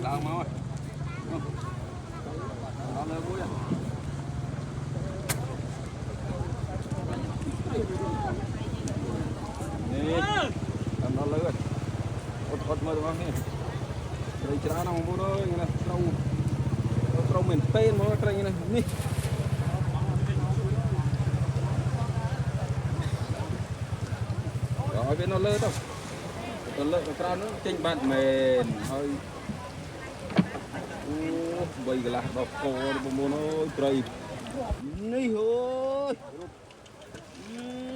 Đâu mau ơi. Đó lên mũi à. Nè. Làm nó lên. Ốt mơ đúng không nè. Đây chả nào vô đó như này, trâu mình tên nó cái như này, nè. Rồi bên nó lơ đâu. Nó lơ cái nó chênh bạn mền hơi. Bây giờ là đọc cô nó mua nó trời. Ní ơi.